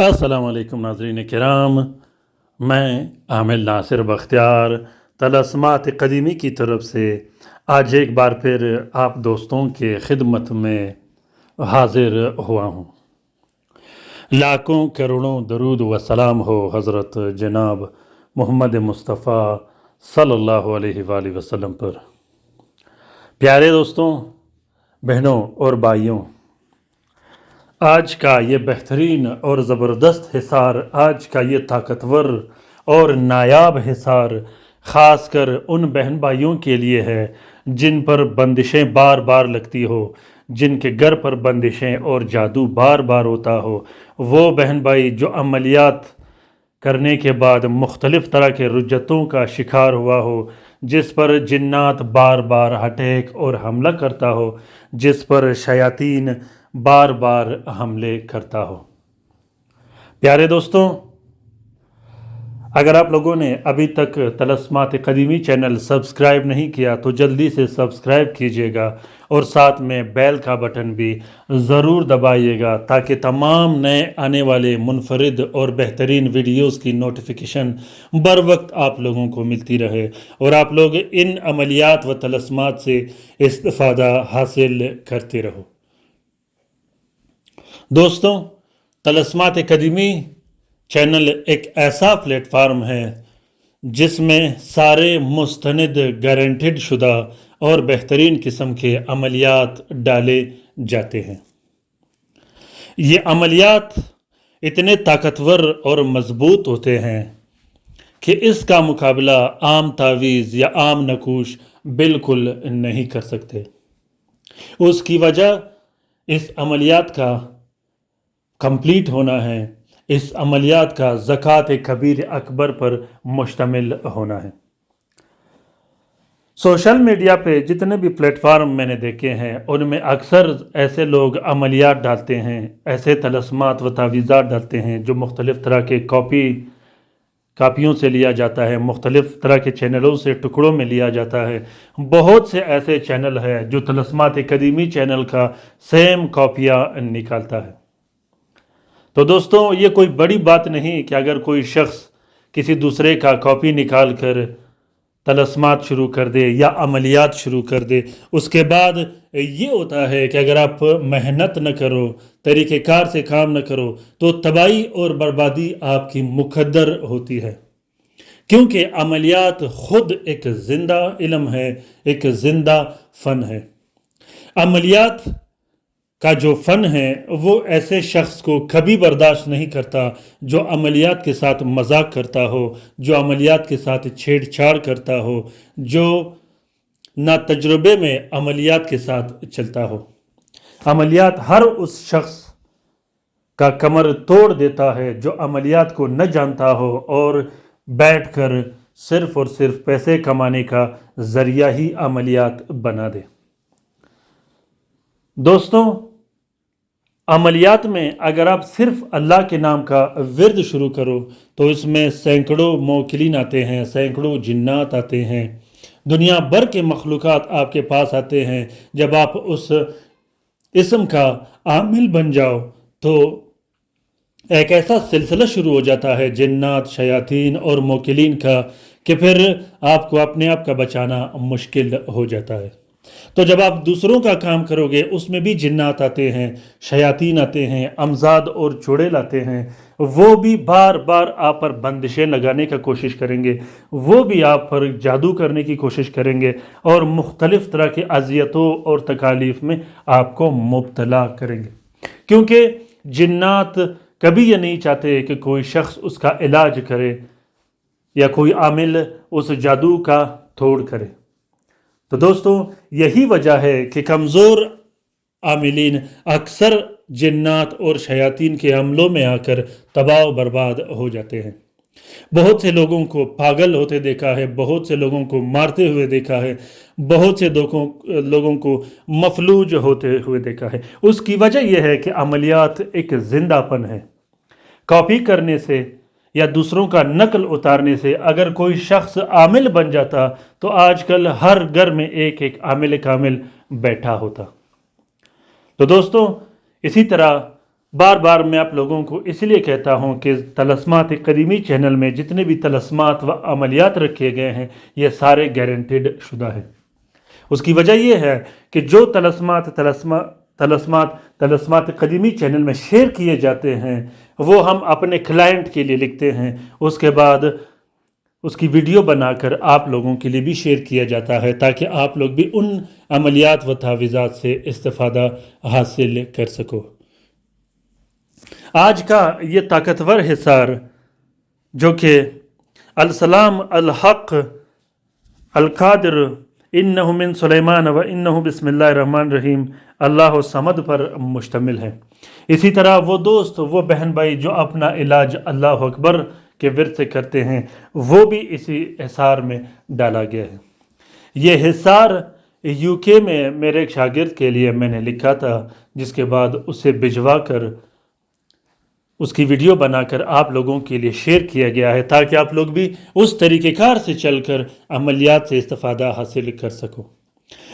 अस्सलाम वालेकुम नाज़रीन किराम। मैं आमिल नासिर बख्तियार तलस्मात क़दीमी की तरफ से आज एक बार फिर आप दोस्तों के खिदमत में हाजिर हुआ हूँ। लाखों करोड़ों दरूद व सलाम हो हज़रत जनाब मोहम्मद मुस्तफ़ा सल्लल्लाहु अलैहि वसल्लम पर। प्यारे दोस्तों, बहनों और भाइयों, आज का ये बेहतरीन और ज़बरदस्त हिसार, आज का ये ताकतवर और नायाब हिसार ख़ासकर उन बहन भाइयों के लिए है जिन पर बंदिशें बार बार लगती हो, जिनके घर पर बंदिशें और जादू बार बार होता हो। वो बहन भाई जो अमलियात करने के बाद मुख्तलिफ़ तरह के रुज्जतों का शिकार हुआ हो, जिस पर जिन्नात बार बार अटैक और हमला करता हो, जिस पर शयातीन बार बार हमले करता हो। प्यारे दोस्तों, अगर आप लोगों ने अभी तक तलस्मात क़दीमी चैनल सब्सक्राइब नहीं किया तो जल्दी से सब्सक्राइब कीजिएगा और साथ में बेल का बटन भी ज़रूर दबाइएगा ताकि तमाम नए आने वाले मुनफरिद और बेहतरीन वीडियोस की नोटिफिकेशन बर वक्त आप लोगों को मिलती रहे और आप लोग इन अमलियात व तलस्मात से इस्तिफ़ादा हासिल करते रहो। दोस्तों, तलस्मात क़दीमी चैनल एक ऐसा प्लेटफार्म है जिसमें सारे मुस्तनिद गारंटेड शुदा और बेहतरीन किस्म के अमलियात डाले जाते हैं। ये अमलियात इतने ताकतवर और मज़बूत होते हैं कि इसका मुकाबला आम तावीज़ या आम नकूश बिल्कुल नहीं कर सकते। उसकी वजह इस अमलियात का कंप्लीट होना है, इस अमलियात का ज़कात कबीर अकबर पर मुश्तमिल होना है। सोशल मीडिया पे जितने भी प्लेटफार्म मैंने देखे हैं उनमें अक्सर ऐसे लोग अमलियात डालते हैं, ऐसे तलस्मात व तावीज़ात डालते हैं जो मुख्तलिफ़ तरह के कापियों से लिया जाता है, मुख्तलिफ़ तरह के चैनलों से टुकड़ों में लिया जाता है। बहुत से ऐसे चैनल हैं जो तलस्मात क़दीमी चैनल का सेम कॉपियाँ निकालता है। तो दोस्तों, ये कोई बड़ी बात नहीं कि अगर कोई शख्स किसी दूसरे का कॉपी निकाल कर तलस्मात शुरू कर दे या अमलियात शुरू कर दे। उसके बाद ये होता है कि अगर आप मेहनत न करो, तरीक़ेकार से काम न करो तो तबाही और बर्बादी आपकी मुक़द्दर होती है, क्योंकि अमलियात ख़ुद एक ज़िंदा इल्म है, एक ज़िंदा फ़न है। अमलियात का जो फ़न है वो ऐसे शख्स को कभी बर्दाश्त नहीं करता जो अमलियात के साथ मजाक करता हो, जो अमलियात के साथ छेड़छाड़ करता हो, जो ना तजुर्बे में अमलियात के साथ चलता हो। अमलियात हर उस शख्स का कमर तोड़ देता है जो अमलियात को न जानता हो और बैठकर सिर्फ़ और सिर्फ पैसे कमाने का ज़रिया ही अमलियात बना दे। दोस्तों, अमलियात में अगर आप सिर्फ अल्लाह के नाम का विर्द शुरू करो तो इसमें सैकड़ों मोकिलीन आते हैं, सैकड़ों जिन्नात आते हैं, दुनिया भर के मखलूक़ात आपके पास आते हैं। जब आप उस इस्म का आमिल बन जाओ तो एक ऐसा सिलसिला शुरू हो जाता है जिन्नात, शयातीन और मोकिलीन का कि फिर आपको अपने आप का बचाना मुश्किल हो जाता है। तो जब आप दूसरों का काम करोगे उसमें भी जिन्नात आते हैं, शयातीन आते हैं, अमजाद और चुड़ैल आते हैं। वो भी बार बार आप पर बंदिशें लगाने का कोशिश करेंगे, वो भी आप पर जादू करने की कोशिश करेंगे और मुख्तलिफ़ तरह की अज़ियतों और तकालीफ में आपको मुब्तला करेंगे, क्योंकि जिन्नात कभी ये नहीं चाहते कि कोई शख्स उसका इलाज करे या कोई आमिल उस जादू का तोड़ करे। तो दोस्तों, यही वजह है कि कमज़ोर आमिलीन अक्सर जिन्नात और शयातीन के हमलों में आकर तबाह बर्बाद हो जाते हैं। बहुत से लोगों को पागल होते देखा है, बहुत से लोगों को मारते हुए देखा है, बहुत से लोगों को मफलूज होते हुए देखा है। उसकी वजह यह है कि अमलियात एक जिंदापन है। कॉपी करने से या दूसरों का नकल उतारने से अगर कोई शख्स आमिल बन जाता तो आजकल हर घर में एक एक आमिल कामिल बैठा होता। तो दोस्तों, इसी तरह बार बार मैं आप लोगों को इसलिए कहता हूँ कि तलस्मात कदीमी चैनल में जितने भी तलस्मात व अमलियात रखे गए हैं ये सारे गारंटेड शुदा है। उसकी वजह यह है कि जो तलस्मात कदीमी चैनल में शेयर किए जाते हैं वो हम अपने क्लाइंट के लिए लिखते हैं, उसके बाद उसकी वीडियो बनाकर आप लोगों के लिए भी शेयर किया जाता है ताकि आप लोग भी उन अमलियात व तावीज़ात से इस्तिफ़ादा हासिल कर सको। आज का ये ताकतवर हिसार जो कि अलसलाम अलहक़ अलकादिर इन्नहु मिन सुलेमान व इन्नहु बिस्मिल्लाहिर रहमानिर रहीम अल्लाह समद पर मुश्तमिल है। इसी तरह वो दोस्त वो बहन भाई जो अपना इलाज अल्लाह अकबर के विर्द से करते हैं वो भी इसी हिसार में डाला गया है। ये हिसार यूके में मेरे एक शागिर्द के लिए मैंने लिखा था, जिसके बाद उसे भिजवा कर उसकी वीडियो बनाकर आप लोगों के लिए शेयर किया गया है ताकि आप लोग भी उस तरीक़ेकार से चलकर अमलियात से इस्तिफ़ादा हासिल कर सको।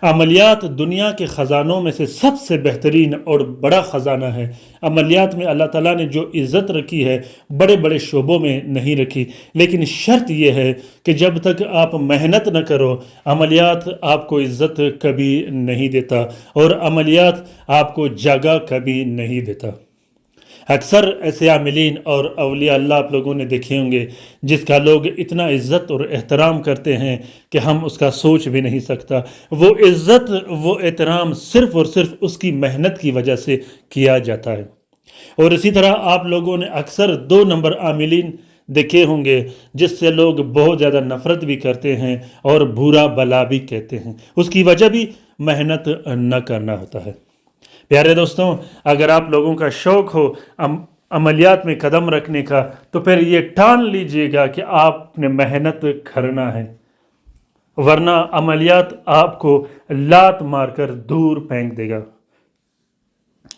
अमलियात दुनिया के ख़जानों में से सबसे बेहतरीन और बड़ा ख़जाना है। अमलियात में अल्लाह ताला ने जो इज़्ज़त रखी है बड़े बड़े शोबों में नहीं रखी, लेकिन शर्त यह है कि जब तक आप मेहनत न करो अमलियात आपको इज़्ज़त कभी नहीं देता और अमलियात आपको जगह कभी नहीं देता। अक्सर ऐसे आमिलीन और अवलिया अल्लाह आप लोगों ने देखे होंगे जिसका लोग इतना इज़्ज़त और एहतराम करते हैं कि हम उसका सोच भी नहीं सकता। वो इज़्ज़त वो एहतराम सिर्फ़ और सिर्फ उसकी मेहनत की वजह से किया जाता है। और इसी तरह आप लोगों ने अक्सर 2 नंबर आमिलीन देखे होंगे जिससे लोग बहुत ज़्यादा नफ़रत भी करते हैं और बुरा भला भी कहते हैं, उसकी वजह भी मेहनत न करना होता है। प्यारे दोस्तों, अगर आप लोगों का शौक़ हो अमलियात में कदम रखने का तो फिर ये ठान लीजिएगा कि आपने मेहनत करना है, वरना अमलियात आपको लात मारकर दूर फेंक देगा।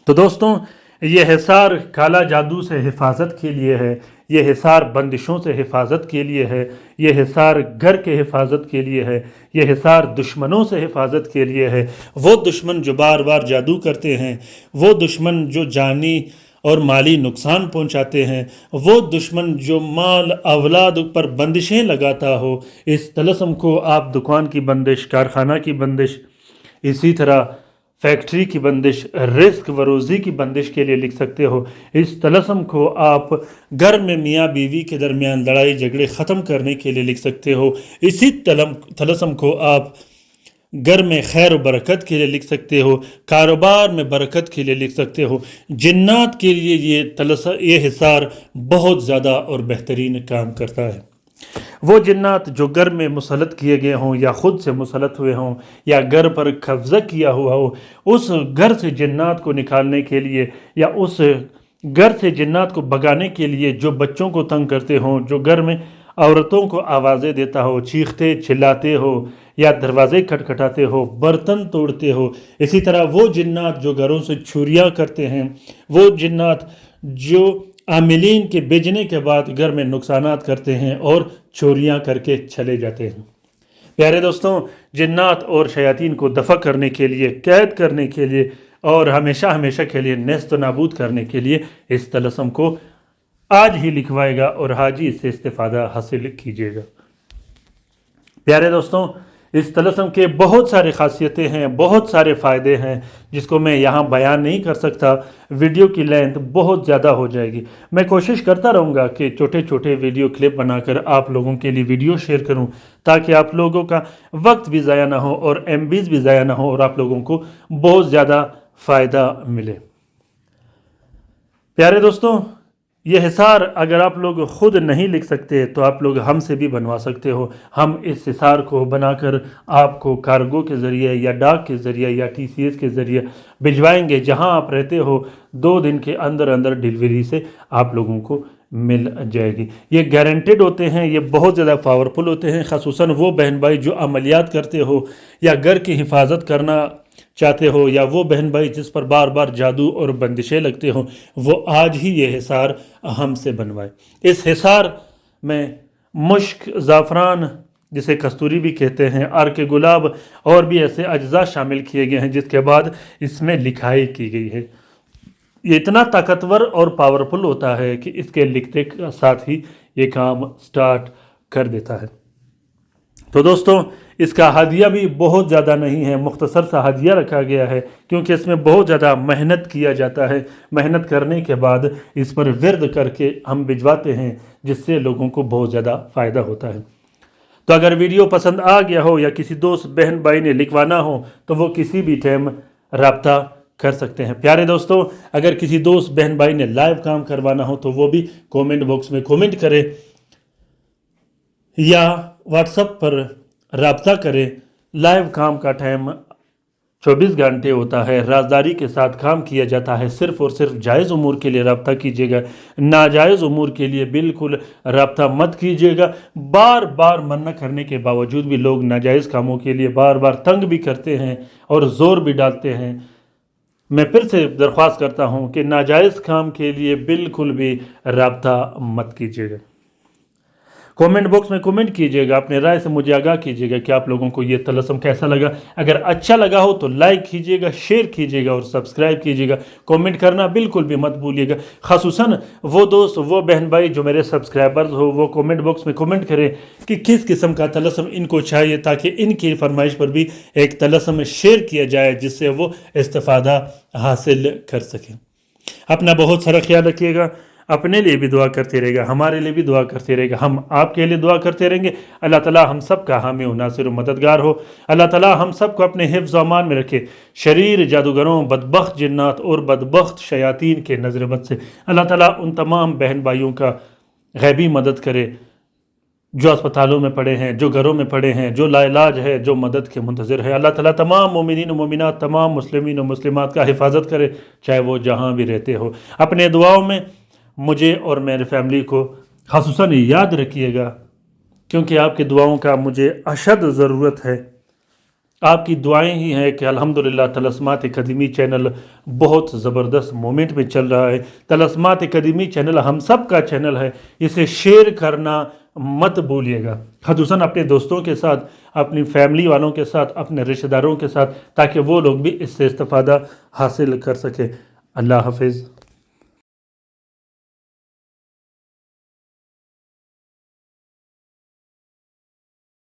तो दोस्तों, ये हिसार काला जादू से हिफाजत के लिए है, ये हिसार बंदिशों से हिफाजत के लिए है, ये हिसार घर के हिफाजत के लिए है, ये हिसार दुश्मनों से हिफाजत के लिए है। वो दुश्मन जो बार बार जादू करते हैं, वो दुश्मन जो जानी और माली नुकसान पहुंचाते हैं, वो दुश्मन जो माल औलाद पर बंदिशें लगाता हो, इस तलस्म को आप दुकान की बंदिश, कारखाना की बंदिश, इसी तरह फैक्ट्री की बंदिश, रिस्क व रोज़ी की बंदिश के लिए लिख सकते हो। इस तलस्म को आप घर में मियाँ बीवी के दरमियान लड़ाई झगड़े ख़त्म करने के लिए लिख सकते हो। इसी तलस्म को आप घर में खैर व बरकत के लिए लिख सकते हो, कारोबार में बरकत के लिए लिख सकते हो। जिन्नात के लिए ये हिसार बहुत ज़्यादा और बेहतरीन काम करता है। वो जिन्नात जो घर में मुसलत किए गए हों या ख़ुद से मुसलत हुए हों या घर पर कब्ज़ा किया हुआ हो, उस घर से जिन्नात को निकालने के लिए या उस घर से जिन्नात को भगाने के लिए जो बच्चों को तंग करते हों, जो घर में औरतों को आवाज़ें देता हो, चीखते चिल्लाते हो या दरवाज़े खटखटाते हो, बर्तन तोड़ते हो, इसी तरह वो जिन्नात जो घरों से चोरियाँ करते हैं, वो जिन्नात जो आमिलीन के भेजने के बाद घर में नुकसानात करते हैं और चोरियां करके चले जाते हैं। प्यारे दोस्तों, जिन्नात और शयातीन को दफ़ा करने के लिए, कैद करने के लिए और हमेशा हमेशा के लिए नेस्त नाबूद करने के लिए इस तलस्म को आज ही लिखवाएगा और आज ही इससे इस्तिफ़ादा हासिल कीजिएगा। प्यारे दोस्तों, इस तलस्म के बहुत सारे खासियतें हैं, बहुत सारे फ़ायदे हैं जिसको मैं यहाँ बयान नहीं कर सकता, वीडियो की लेंथ बहुत ज़्यादा हो जाएगी। मैं कोशिश करता रहूँगा कि छोटे छोटे वीडियो क्लिप बनाकर आप लोगों के लिए वीडियो शेयर करूँ ताकि आप लोगों का वक्त भी ज़ाया ना हो और MBs भी ज़ाया ना हो और आप लोगों को बहुत ज़्यादा फ़ायदा मिले। प्यारे दोस्तों, ये हिसार अगर आप लोग ख़ुद नहीं लिख सकते तो आप लोग हमसे भी बनवा सकते हो। हम इस हिसार को बनाकर आपको कार्गो के ज़रिए या डाक के ज़रिए या TCS के ज़रिए भिजवाएंगे। जहां आप रहते हो 2 दिन के अंदर अंदर डिलीवरी से आप लोगों को मिल जाएगी। ये गारंटेड होते हैं, ये बहुत ज़्यादा पावरफुल होते हैं। ख़ासूसन वो बहन भाई जो अमलियात करते हो या घर की हिफाजत करना चाहते हो या वो बहन भाई जिस पर बार बार जादू और बंदिशें लगते हो, वो आज ही ये हिसार हमसे बनवाए। इस हिसार में मुश्क, ज़ाफ़रान जिसे कस्तूरी भी कहते हैं, अर्क गुलाब और भी ऐसे अज्जा शामिल किए गए हैं जिसके बाद इसमें लिखाई की गई है। ये इतना ताकतवर और पावरफुल होता है कि इसके लिखते के साथ ही ये काम स्टार्ट कर देता है। तो दोस्तों, इसका हदिया भी बहुत ज़्यादा नहीं है, मुख्तसर सा हदिया रखा गया है, क्योंकि इसमें बहुत ज़्यादा मेहनत किया जाता है। मेहनत करने के बाद इस पर विर्द करके हम भिजवाते हैं, जिससे लोगों को बहुत ज़्यादा फ़ायदा होता है। तो अगर वीडियो पसंद आ गया हो या किसी दोस्त बहन भाई ने लिखवाना हो तो वो किसी भी टाइम रब्ता कर सकते हैं। प्यारे दोस्तों, अगर किसी दोस्त बहन भाई ने लाइव काम करवाना हो तो वो भी कमेंट बॉक्स में कमेंट करें या व्हाट्सएप पर रब्ता करें। लाइव काम का टाइम 24 घंटे होता है, राजदारी के साथ काम किया जाता है। सिर्फ़ और सिर्फ जायज़ उमूर के लिए रब्ता कीजिएगा, नाजायज़ उमूर के लिए बिल्कुल रब्ता मत कीजिएगा। बार बार मना करने के बावजूद भी लोग नाजायज़ कामों के लिए बार बार तंग भी करते हैं और ज़ोर भी डालते हैं। मैं फिर से दरख्वास्त करता हूं कि नाजायज़ काम के लिए बिल्कुल भी रब्ता मत कीजिएगा। कमेंट बॉक्स में कमेंट कीजिएगा, अपने राय से मुझे आगाह कीजिएगा कि आप लोगों को ये तलस्सुम कैसा लगा। अगर अच्छा लगा हो तो लाइक कीजिएगा, शेयर कीजिएगा और सब्सक्राइब कीजिएगा। कमेंट करना बिल्कुल भी मत भूलिएगा। ख़ासुसन वो दोस्त, वो बहन भाई जो मेरे सब्सक्राइबर्स हो, वो कमेंट बॉक्स में कमेंट करें कि किस किस्म का तलस्सुम इनको चाहिए, ताकि इनकी फरमाइश पर भी एक तलस्सुम शेयर किया जाए, जिससे वो इस्तिफ़ादा हासिल कर सकें। अपना बहुत सारा ख्याल रखिएगा, अपने लिए भी दुआ करते रहेगा, हमारे लिए भी दुआ करते रहेगा, हम आपके लिए दुआ करते रहेंगे। अल्लाह ताला हम सब का हामी व नासिर व मददगार हो। अल्लाह ताला हम सब को अपने हिफ्ज़ व अमान में रखे, शरीर जादूगरों, बदबख्त जिन्नात और बदबख्त शयातीन के नज़र बद से। अल्लाह ताला उन तमाम बहन भाइयों का गैबी मदद करे जो अस्पतालों में पड़े हैं, जो घरों में पड़े हैं, जो लाइलाज है, जो मदद के मुंतज़िर है। अल्लाह ताला तमाम मोमिनीन व मोमिनात, तमाम मुस्लिमीन व मुस्लिमात का हिफाजत करे, चाहे वो जहाँ भी रहते हो। अपने दुआओं में मुझे और मेरे फैमिली को ख़ासुसन याद रखिएगा, क्योंकि आपकी दुआओं का मुझे अशद ज़रूरत है। आपकी दुआएं ही हैं कि अल्हम्दुलिल्लाह तलस्मात कदीमी चैनल बहुत ज़बरदस्त मोमेंट में चल रहा है। तलस्मात कदीमी चैनल हम सब का चैनल है, इसे शेयर करना मत भूलिएगा, ख़ासुसन अपने दोस्तों के साथ, अपनी फैमिली वालों के साथ, अपने रिश्तेदारों के साथ, ताकि वो लोग भी इससे इस्तिफ़ादा हासिल कर सके। अल्लाह हाफिज़।